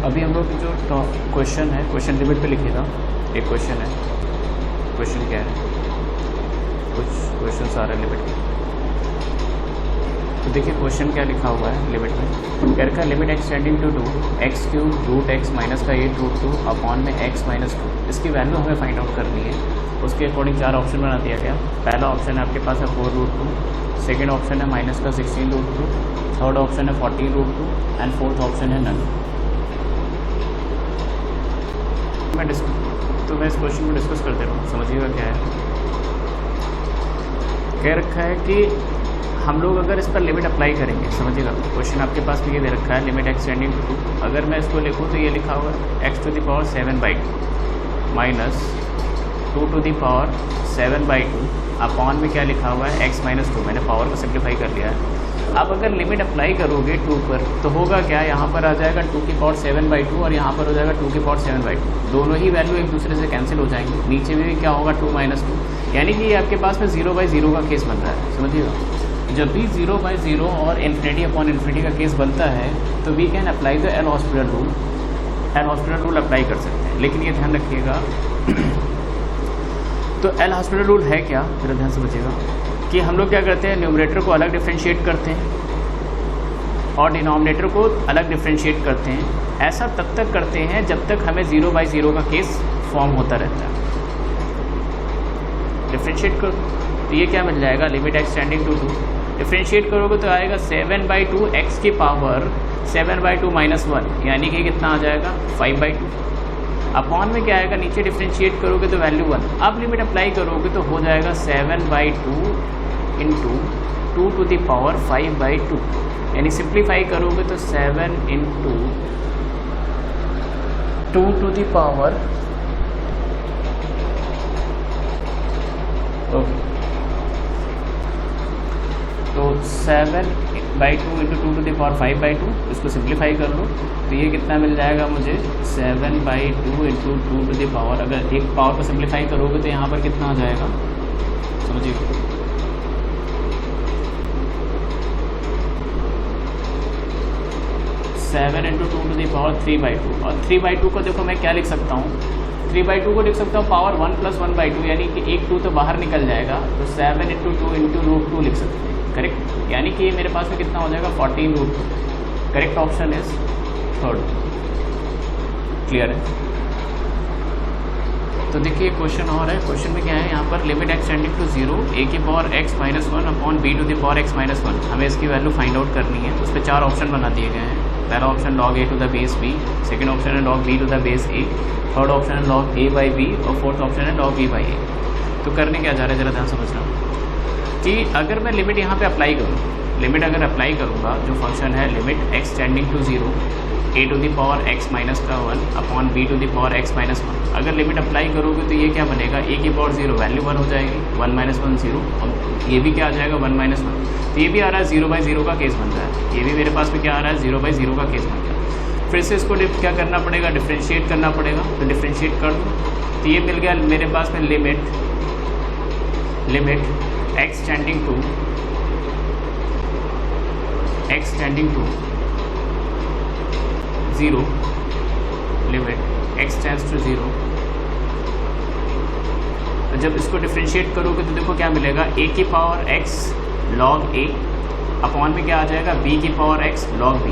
अभी हम लोग जो क्वेश्चन है, क्वेश्चन लिमिट पे लिखिएगा। एक क्वेश्चन है, क्वेश्चन क्या है, कुछ क्वेश्चन आ रहे हैं लिमिट में। तो देखिए क्वेश्चन क्या लिखा हुआ है लिमिट में, कह रखा है limit x tending to 2 x cube root x minus का 8 रूट 2 अपॉन में एक्स माइनस 2। इसकी वैल्यू हमें फाइंड आउट करनी है। उसके अकॉर्डिंग 4 ऑप्शन बना दिया गया। पहला ऑप्शन है आपके पास है 4 रूट 2, सेकेंड ऑप्शन है माइनस का 16 रूट 2, थर्ड ऑप्शन है 14 रूट 2 एंड फोर्थ ऑप्शन है नन। मैं इस क्वेश्चन को डिस्कस करते रहूँ, समझिएगा क्या है। कह रखा है कि हम लोग अगर इस पर लिमिट अप्लाई करेंगे, समझिएगा क्वेश्चन आपके पास भी ये दे रखा है लिमिट एक्स टेंडिंग टू 2। अगर मैं इसको लिखूँ तो ये लिखा हुआ है x to the power 7/2 minus 2 to the power 7/2 upon में क्या लिखा हुआ है एक्स माइनस 2। मैंने पावर को सिंप्लीफाई कर लिया है। अब अगर लिमिट अप्लाई करोगे 2 पर तो होगा क्या, यहाँ पर आ जाएगा 2 की पावर 7/2 और यहाँ पर हो जाएगा 2 की पावर 7/2। दोनों ही वैल्यू एक दूसरे से कैंसिल हो जाएंगी। नीचे में भी क्या होगा 2 माइनस 2, यानी कि ये आपके पास में 0/0 का केस बन रहा है। समझिएगा जब भी 0/0 और इन्फिनिटी अपॉन इन्फिनिटी का केस बनता है तो we can apply the L hospital rule. L hospital rule apply कर सकते हैं, लेकिन ये ध्यान रखिएगा तो एल हॉस्पिटल रूल है क्या, जरा ध्यान से बचिएगा कि हम लोग क्या करते हैं, न्यूमरेटर को अलग डिफ्रेंशिएट करते हैं और डिनोमिनेटर को अलग डिफ्रेंशिएट करते हैं। ऐसा तब तक करते हैं जब तक हमें 0/0 का केस फॉर्म होता रहता है। डिफ्रेंशिएट करो तो ये क्या मिल जाएगा, limit x tending to 2। Differentiate करोगे तो आएगा 7/2 एक्स की पावर 7/2 माइनस 1, यानी कि कितना आ जाएगा 5/2। अपॉन में क्या आएगा, नीचे डिफ्रेंशिएट करोगे तो वैल्यू 1। अब लिमिट अप्लाई करोगे तो हो जाएगा 7/2 इंटू 2 टू द पावर 5/2, यानी सिंप्लीफाई करोगे तो 7 इंटू 2 टू द पावर तो 7/2 इंटू 2 टू द पावर 5/2, इसको सिंप्लीफाई कर लो तो ये कितना मिल जाएगा मुझे 7/2 इंटू 2 टू द पावर। अगर एक पावर को सिंप्लीफाई करोगे तो यहाँ पर कितना आ जाएगा, समझिए 7 इंटू 2 टू द पावर 3/2। और 3/2 को देखो मैं क्या लिख सकता हूँ, 3/2 को लिख सकता हूँ पावर 1 + 1/2, यानी कि एक 2 तो बाहर निकल जाएगा तो 7 इंटू 2 इंटू रूट 2 लिख सकते हैं। करेक्ट, यानी कि मेरे पास में कितना हो जाएगा 14 root 2। Correct option is third. Clear है। तो देखिए क्वेश्चन और है, क्वेश्चन में क्या है, यहाँ पर limit x tending to 0 a की power x minus 1 upon b to the power x minus 1। हमें इसकी वैल्यू फाइंड आउट करनी है। उस पर 4 ऑप्शन बना दिए गए हैं। पहला option log a to the base b, second option है log b to the base a, third option है log a/b और फोर्थ ऑप्शन है log b/a। तो करने क्या जा रहा है, जरा ध्यान समझना कि अगर मैं लिमिट यहाँ पे अप्लाई करूँ, लिमिट अगर अप्लाई करूँगा, जो फंक्शन है limit x tending to 0 a to the power x minus का 1 upon b to the power x minus 1, अगर लिमिट अप्लाई करोगे तो ये क्या बनेगा, a की पावर 0 वैल्यू 1 हो जाएगी, 1 माइनस 1 0, और ये भी क्या आ जाएगा 1 माइनस 1। तो ये भी आ रहा है 0/0 का केस बन रहा है। ये भी मेरे पास में क्या आ रहा है 0/0 का केस बन रहा है। फिर से इसको क्या करना पड़ेगा, डिफ्रेंशिएट करना पड़ेगा। तो डिफ्रेंशिएट कर दो तो ये मिल गया मेरे पास में limit x tending to 0, limit x tends to 0। तो जब इसको डिफ्रेंशिएट करोगे तो देखो क्या मिलेगा, a की power x log a upon में क्या आ जाएगा b की पावर x log b।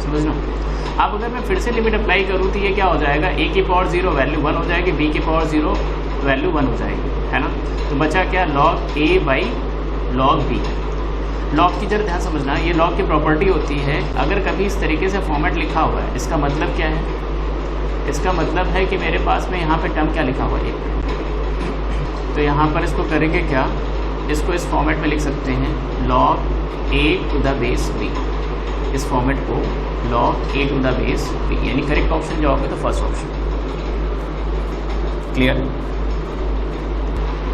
समझना। अब अगर मैं फिर से लिमिट अप्लाई करूँ तो ये क्या हो जाएगा, a की पावर 0 वैल्यू 1 हो जाएगी, b की पावर 0 वैल्यू 1 हो जाएगी, है ना। तो बचा क्या, log a/log b। लॉग की जरा ध्यान समझना, ये लॉग की प्रॉपर्टी होती है। अगर कभी इस तरीके से फॉर्मेट लिखा हुआ है, इसका मतलब क्या है, इसका मतलब है कि मेरे पास में यहाँ पे टर्म क्या लिखा हुआ है, तो यहाँ पर इसको करेंगे क्या, इसको इस फॉर्मेट में लिख सकते हैं log a to the base b। इस फॉर्मेट को log a to the base b, यानी करेक्ट ऑप्शन जाओगे तो फर्स्ट ऑप्शन। क्लियर।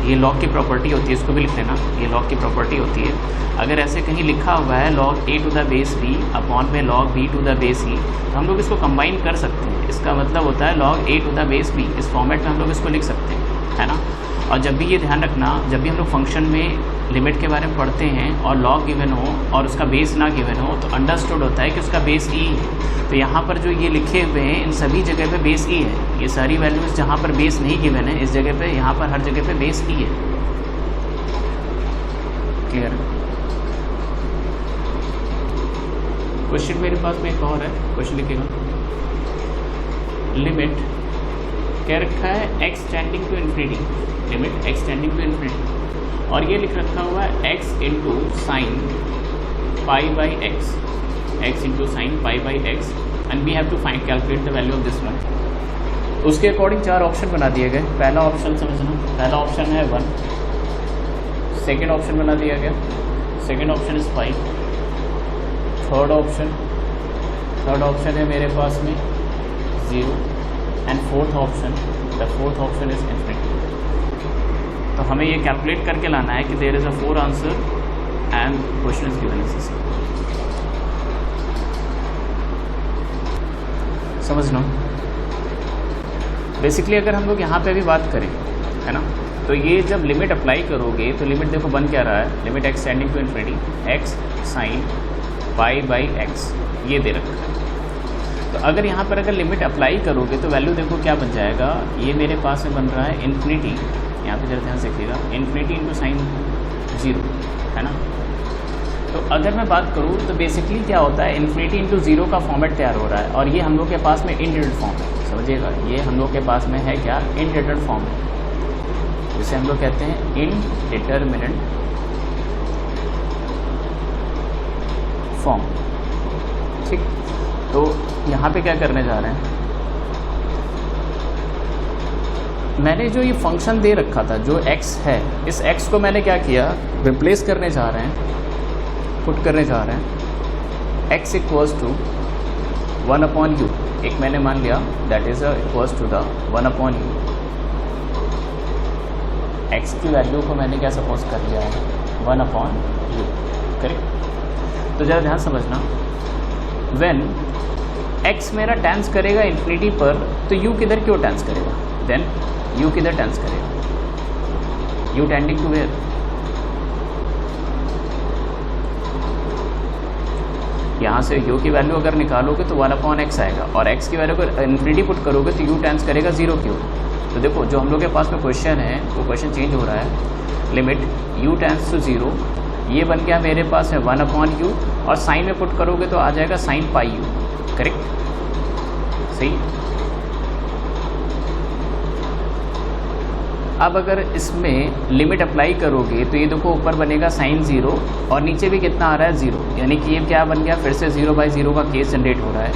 ये लॉग की प्रॉपर्टी होती है, इसको भी लिख लेना, ये लॉग की प्रॉपर्टी होती है। अगर ऐसे कहीं लिखा हुआ है log a to the base b upon में log b to the base e, तो हम लोग इसको कंबाइन कर सकते हैं। इसका मतलब होता है log a to the base b। इस फॉर्मेट में हम लोग इसको लिख सकते हैं, है ना। और जब भी ये ध्यान रखना, जब भी हम लोग फंक्शन में लिमिट के बारे में पढ़ते हैं और लॉग गिवन हो और उसका बेस ना गिवन हो तो अंडरस्टूड होता है कि उसका बेस ई है। तो यहाँ पर जो ये लिखे हुए हैं इन सभी जगह पे बेस ई है। ये सारी वैल्यूज़ जहाँ पर बेस नहीं गिवन है इस जगह पे, यहाँ पर हर जगह पे बेस ई है। क्लियर? क्वेश्चन मेरे पास में एक और है, क्वेश्चन लिखेगा। लिमिट क्या रखा है, x tending to infinity, limit x tending to infinity, और ये लिख रखा हुआ है x into sine pi by x, x into sine pi by x, and we have to find calculate the value of this one. उसके according 4 option बना दिए गए। पहला ऑप्शन समझना, पहला ऑप्शन है 1, सेकेंड ऑप्शन बना दिया गया, second option is 5, third option है मेरे पास में 0, and fourth option, the fourth option is infinity. तो हमें ये कैलकुलेट करके लाना है कि there is a 4 answer and question is given is. समझ लो, बेसिकली अगर हम लोग यहाँ पे भी बात करें, है ना, तो ये जब लिमिट अप्लाई करोगे तो लिमिट देखो बन क्या रहा है, limit x tending to infinity x sine pi by x, ये दे रखा है। तो अगर यहाँ पर अगर लिमिट अप्लाई करोगे तो वैल्यू देखो क्या बन जाएगा, ये मेरे पास में बन रहा है इन्फिनिटी, यहाँ पे जरा ध्यान से देखिएगा, इन्फिनिटी इंटू साइन 0, है ना। तो अगर मैं बात करूँ तो बेसिकली क्या होता है, इन्फिनिटी इंटू 0 का फॉर्मेट तैयार हो रहा है, और ये हम लोग के पास में इनडिटरमिनेट फॉर्म है। समझिएगा, ये हम लोग के पास में है क्या, इनडिटरमिनेट फॉर्म है, जिसे हम लोग कहते हैं इनडिटरमिनेट फॉर्म। ठीक, तो यहाँ पे क्या करने जा रहे हैं, मैंने जो ये फंक्शन दे रखा था जो x है, इस x को मैंने क्या किया, रिप्लेस करने जा रहे हैं, पुट करने जा रहे हैं x इक्वल्स टू 1/u, एक मैंने मान लिया that is equals to the 1/u। x की वैल्यू को मैंने क्या सपोज कर लिया है, 1/u, करेक्ट। तो ज़रा ध्यान समझना, व्हेन x मेरा टेंस करेगा इन्फिनिटी पर तो u किधर क्यों टेंस करेगा, देन u किधर टेंस करेगा, u टेंडिंग टू वेयर, यहाँ से u की वैल्यू अगर निकालोगे तो 1/x आएगा, और x की वैल्यू को इन्फिनिटी पुट करोगे तो u टेंस करेगा 0 क्यों। तो देखो जो हम लोग के पास में क्वेश्चन है वो क्वेश्चन चेंज हो रहा है, लिमिट u टेंस टू 0, ये बन गया मेरे पास है 1/u, और साइन में पुट करोगे तो आ जाएगा साइन पाई u, करेक्ट, सही। अब अगर इसमें लिमिट अप्लाई करोगे तो ये देखो ऊपर बनेगा साइन 0 और नीचे भी कितना आ रहा है 0, यानी कि ये क्या बन गया, फिर से 0/0 का केस जनरेट हो रहा है,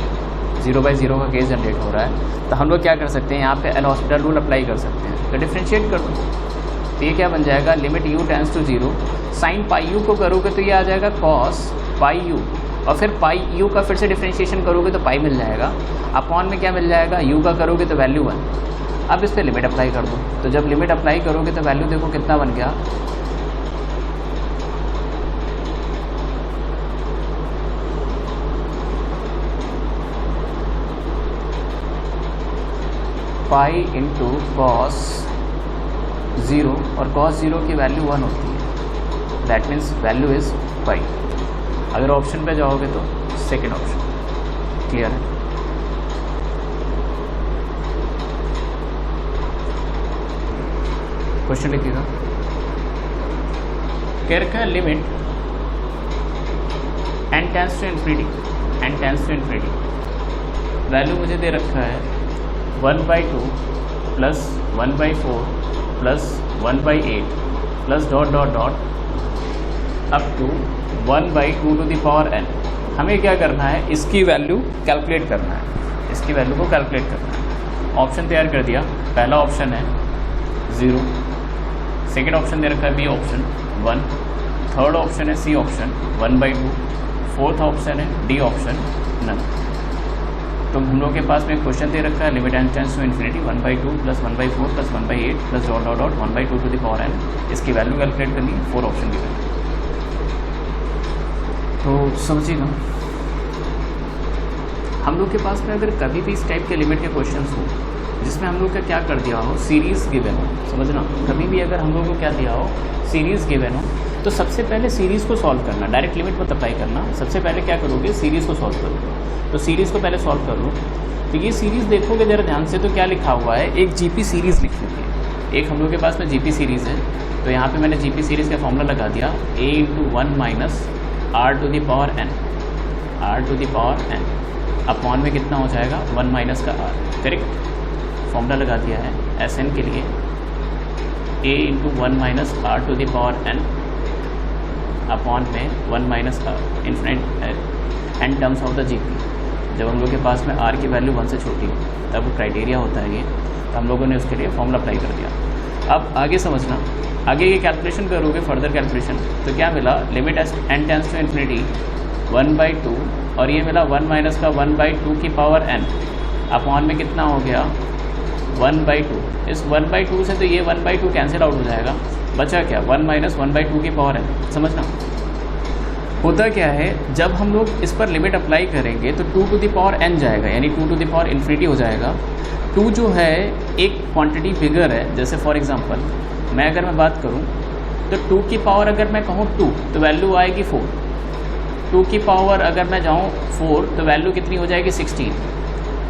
0/0 का केस जनरेट हो रहा है। तो हम लोग क्या कर सकते हैं, यहाँ पे एल हॉस्पिटल रूल अप्लाई कर सकते हैं, तो डिफ्रेंशिएट कर दो, तो ये क्या बन जाएगा, limit u tends to 0, sine pi u को करोगे तो ये आ जाएगा कॉस पाई u, और फिर पाई u का फिर से डिफ्रेंशिएशन करोगे तो पाई मिल जाएगा, अपॉन में क्या मिल जाएगा, u का करोगे तो वैल्यू 1। अब इस पर लिमिट अप्लाई कर दो, तो जब लिमिट अप्लाई करोगे तो वैल्यू देखो कितना बन गया, पाई इंटू कॉस 0, और कॉस 0 की वैल्यू 1 होती है, that means value is pi. अगर ऑप्शन पे जाओगे तो सेकेंड ऑप्शन, क्लियर है। क्वेश्चन लिखिएगा, कह रखा है limit n tends to infinity, n tends to infinity, value मुझे दे रखा है 1/2 plus 1/4 plus 1/8 plus dot dot dot up to 1/2 to the power n। हमें क्या करना है, इसकी वैल्यू कैलकुलेट करना है, इसकी वैल्यू को कैलकुलेट करना है। ऑप्शन तैयार कर दिया, पहला ऑप्शन है 0, सेकेंड ऑप्शन दे रखा है बी ऑप्शन 1, थर्ड ऑप्शन है सी ऑप्शन 1/2, फोर्थ ऑप्शन है डी ऑप्शन नन। तो हम लोग के पास में क्वेश्चन दे रखा है limit n tends to infinity 1/2 plus 1/4 plus 1/8 plus dot dot dot 1/2 to the power n, इसकी वैल्यू कैलकुलेट करनी है, 4 ऑप्शन गिवन है। तो समझिएगा, हम लोग के पास में अगर कभी भी इस टाइप के लिमिट के क्वेश्चन हो जिसमें हम लोग का क्या कर दिया हो, सीरीज़ गिवन हो। समझना, कभी भी अगर हम लोग को क्या दिया हो, सीरीज़ गिवन हो, तो सबसे पहले सीरीज़ को सॉल्व करना, डायरेक्ट लिमिट मत अप्लाई करना। सबसे पहले क्या करोगे, सीरीज़ को सॉल्व करो। तो सीरीज़ को पहले सॉल्व कर लो। तो ये सीरीज़ देखोगे ज़रा ध्यान से, तो क्या लिखा हुआ है, एक जीपी सीरीज़ लिखी हुई है। एक हम लोग के पास में जीपी सीरीज़ है, तो यहाँ पे मैंने जीपी सीरीज़ का फॉर्मूला लगा दिया, a × 1 - r⁴ n, r⁴ n upon में कितना हो जाएगा, 1 - का r। करेक्ट, फॉर्मूला लगा दिया है Sn के लिए, a × 1 - r⁴ n अपॉन में 1 - r infinite in terms of the GP. जब हम लोग के पास में r की वैल्यू 1 से छोटी हो तब वो क्राइटेरिया होता है ये, तो हम लोगों ने उसके लिए फॉर्मूला अप्लाई कर दिया। अब आगे समझना, आगे ये कैलकुलेशन करोगे, फर्दर कैलकुलेशन, तो क्या मिला, limit n tends to infinity 1/2, और ये मिला 1 - का 1/2 की पावर n अपॉन में कितना हो गया, 1/2। इस 1/2 से तो ये 1/2 कैंसिल आउट हो जाएगा, बचा क्या, 1 - 1/2 की पावर n। समझना, होता क्या है, जब हम लोग इस पर लिमिट अप्लाई करेंगे तो 2 टू द पावर n जाएगा, यानी 2 टू द पावर इन्फिनिटी हो जाएगा। 2 जो है एक क्वांटिटी फिगर है, जैसे फॉर एग्जांपल अगर मैं बात करूं तो 2 की पावर अगर मैं कहूं 2 तो वैल्यू आएगी 4। 2 की पावर अगर मैं जाऊं 4 तो वैल्यू कितनी हो जाएगी, 16।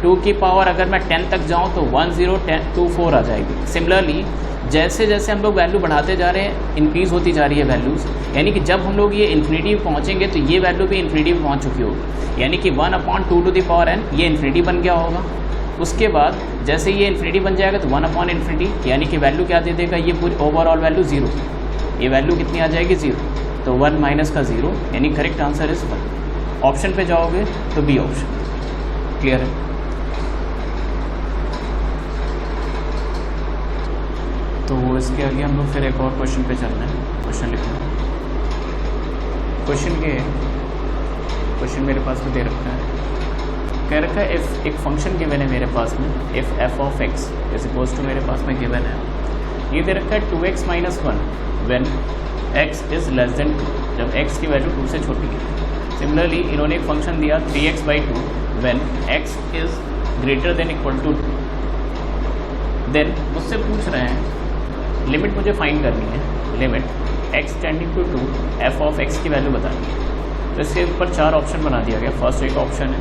2 की पावर अगर मैं 10 तक जाऊं तो 1024 आ जाएगी। सिमिलरली जैसे जैसे हम लोग वैल्यू बढ़ाते जा रहे हैं, इंक्रीज़ होती जा रही है वैल्यूज़, यानी कि जब हम लोग ये इन्फिनिटी पहुँचेंगे तो ये वैल्यू भी इन्फिनिटी पे पहुँच चुकी होगी, यानी कि 1/2 टू द पावर n ये इन्फिनिटी बन गया होगा। उसके बाद जैसे ये इन्फिनिटी बन जाएगा तो 1/∞, यानी कि वैल्यू क्या दे देगा, ये पूरी ओवरऑल वैल्यू 0, ये वैल्यू कितनी आ जाएगी, 0। तो 1 - का 0, यानी करेक्ट आंसर इज 1। ऑप्शन पे जाओगे तो बी ऑप्शन। क्लियर है? तो इसके आगे हम लोग फिर एक और क्वेश्चन पे चल रहे हैं। क्वेश्चन लिखना, क्वेश्चन मेरे पास में दे रखा है, कह रखा है इफ़ एक फंक्शन गिवन है मेरे पास में, if f(x) is equals to मेरे पास में गिवन है, ये दे रखा है 2x - 1 when x is less than 2, जब x की वैल्यू 2 से छोटी है। सिमिलरली इन्होंने एक फंक्शन दिया 3x/2 when x is greater than equal to 2। Then मुझसे पूछ रहे हैं लिमिट मुझे फाइंड करनी है, limit x tending to 2 f(x) की वैल्यू बतानी है। तो इसके ऊपर 4 ऑप्शन बना दिया गया। फर्स्ट एक ऑप्शन है,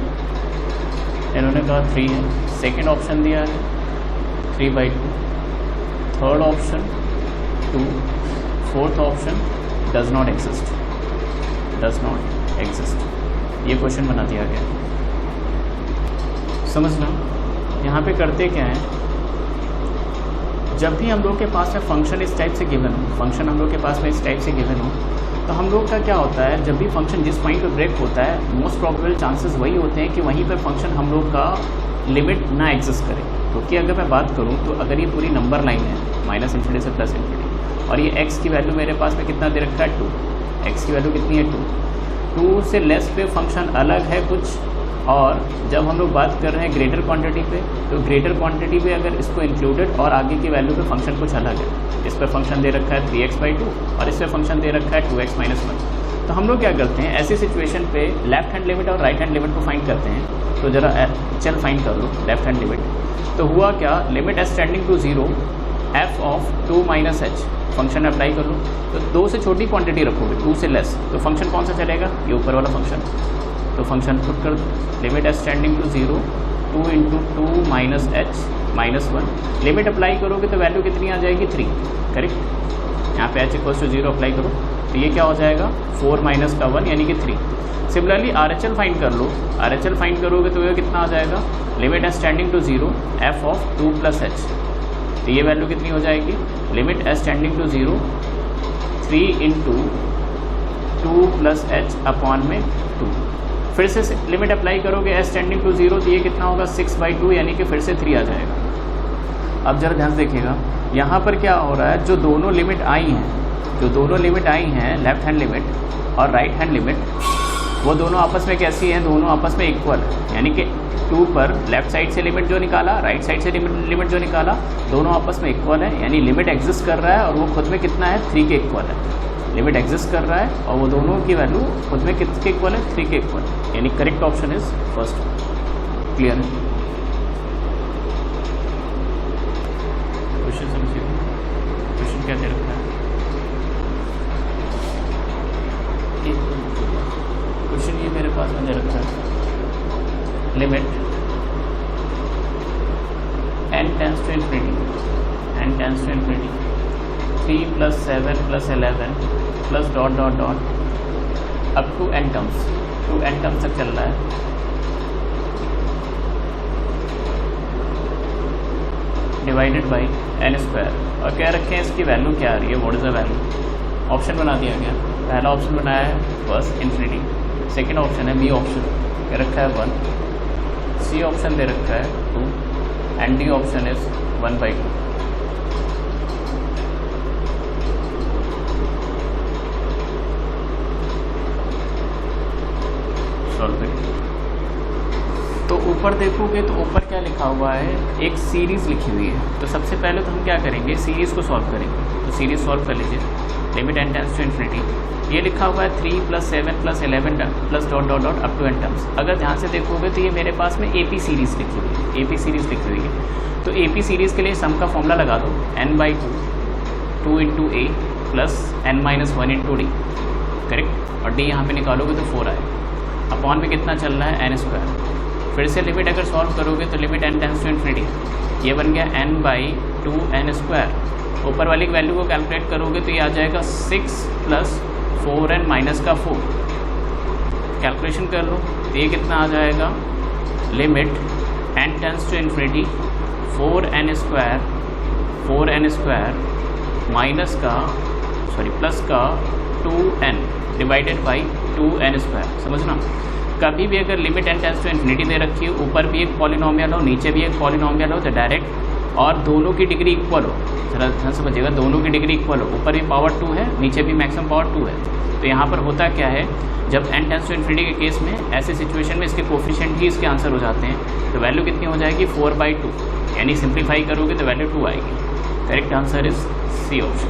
इन्होंने कहा 3 है। सेकेंड ऑप्शन दिया है 3/2, third option 2, fourth option does not exist, ये क्वेश्चन बना दिया गया। समझना, यहाँ पे करते क्या है, जब भी हम लोग के पास में फंक्शन इस टाइप से गिवन हो, फंक्शन हम लोग के पास में इस टाइप से गिवन हो, तो हम लोग का क्या होता है, जब भी फंक्शन जिस पॉइंट पे ब्रेक होता है, मोस्ट प्रोबेबल चांसेस वही होते हैं कि वहीं पर फंक्शन हम लोग का लिमिट ना एग्जिस्ट करे। क्योंकि अगर मैं बात करूं तो अगर ये पूरी नंबर लाइन है -∞ से +∞, और ये x की वैल्यू मेरे पास में कितना दे रखा है, 2, x की वैल्यू कितनी है, 2 से लेस पे फंक्शन अलग है कुछ, और जब हम लोग बात कर रहे हैं ग्रेटर क्वांटिटी पे, तो ग्रेटर क्वांटिटी पे अगर इसको इंक्लूडेड और आगे की वैल्यू पे फंक्शन कुछ अलग है। इस पर फंक्शन दे रखा है 3x/2 और इस पर फंक्शन दे रखा है 2x - 1। तो हम लोग क्या करते हैं, ऐसी सिचुएशन पे लेफ्ट हैंड लिमिट और राइट हैंड लिमिट को फाइंड करते हैं। तो ज़रा चल फाइंड कर लो लेफ्ट हैंड लिमिट। तो हुआ क्या, limit s tending to 0 f(2 - h) function apply कर लो। तो 2 से छोटी क्वांटिटी रखोगे, 2 से लेस, तो फंक्शन कौन सा चलेगा, ये ऊपर वाला फंक्शन। तो फंक्शन पुट कर दो, limit s tending to 0 2 × 2 - h - 1। Limit apply करोगे तो वैल्यू कितनी आ जाएगी, 3। करेक्ट, यहाँ पे h = 0 अप्लाई करो तो ये क्या हो जाएगा, 4 - का 1 यानी कि 3। सिमिलरली RHL फाइंड कर लो, RHL फाइंड करोगे तो ये कितना आ जाएगा, limit s tending to 0 f(2 + h)। तो ये वैल्यू कितनी हो जाएगी, limit s tending to 0 3 × 2 + h upon में 2। फिर से लिमिट अप्लाई करोगे s टेंडिंग टू 0 तो ये कितना होगा, 6/2 यानी कि फिर से 3 आ जाएगा। अब जरा ध्यान से देखिएगा, यहाँ पर क्या हो रहा है, जो दोनों लिमिट आई हैं, लेफ्ट हैंड लिमिट और राइट हैंड लिमिट, वो दोनों आपस में कैसी हैं, दोनों आपस में इक्वल है। यानी कि 2 पर लेफ्ट साइड से लिमिट जो निकाला, राइट साइड से लिमिट जो निकाला, दोनों आपस में इक्वल है। यानी लिमिट एग्जिस्ट कर रहा है और वो खुद में कितना है, 3 के इक्वल है। लिमिट एग्जिस्ट कर रहा है और वो दोनों की वैल्यू खुद में किसके इक्वल है, 3 के इक्वल। यानी correct option is first. Clear है? क्वेश्चन समझिए, क्वेश्चन क्या दे रखा है। क्वेश्चन ये मेरे पास में दे रखा है, limit n tends to infinity 3 + 7 + 11 plus dot dot dot up to n terms तक चल रहा है। डिवाइडेड बाई n², और क्या रखे हैं, इसकी वैल्यू क्या आ रही है, what is the value. Option बना दिया गया, पहला ऑप्शन बनाया है फर्स्ट इन्फिनिटी, सेकेंड ऑप्शन है बी ऑप्शन, क्या रखा है 1, सी ऑप्शन दे रखा है 2 and D option is 1/2। Solve करिए। तो ऊपर देखोगे तो ऊपर क्या लिखा हुआ है, एक सीरीज़ लिखी हुई है। तो सबसे पहले तो हम क्या करेंगे, सीरीज़ को सॉल्व करेंगे। तो सीरीज़ सॉल्व कर लीजिए, limit n tends to infinity, ये लिखा हुआ है 3 + 7 + 11 plus dot dot dot up to n terms. अगर ध्यान से देखोगे तो ये मेरे पास में AP सीरीज़ लिखी हुई है, AP सीरीज़ लिखी हुई है। तो AP सीरीज़ के लिए सम का फॉर्मूला लगा दो, n/2 2 × a plus n-1 × d, correct. और d यहाँ पे निकालोगे तो 4 आएगा, अपॉन में कितना चल रहा है n²। फिर से लिमिट अगर सॉल्व करोगे तो limit n tends to infinity, ये बन गया n/2 n²। ऊपर वाली वैल्यू को कैलकुलेट करोगे तो ये आ जाएगा 6 + 4n - 4। कैलकुलेशन कर लो तो ये कितना आ जाएगा, limit n tends to infinity 4n² minus का प्लस का 2n डिवाइडेड बाई 2n²। समझना, कभी भी अगर limit n tends to infinity दे रखी है, ऊपर भी एक पॉलिनोमियल हो नीचे भी एक पॉलिनोमियल हो, तो डायरेक्ट और दोनों की डिग्री इक्वल हो, जरा ध्यान समझिएगा, दोनों की डिग्री इक्वल हो, ऊपर भी पावर 2 है नीचे भी मैक्सिमम पावर 2 है। तो यहाँ पर होता क्या है, जब n टेंस टू इन्फिनिटी के केस में ऐसे सिचुएशन में इसके कोफिशिएंट ही इसके आंसर हो जाते हैं। तो वैल्यू कितनी हो जाएगी, 4/2, यानी सिंप्लीफाई करोगे तो वैल्यू 2 आएगी। Correct answer is C option.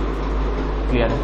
Clear है।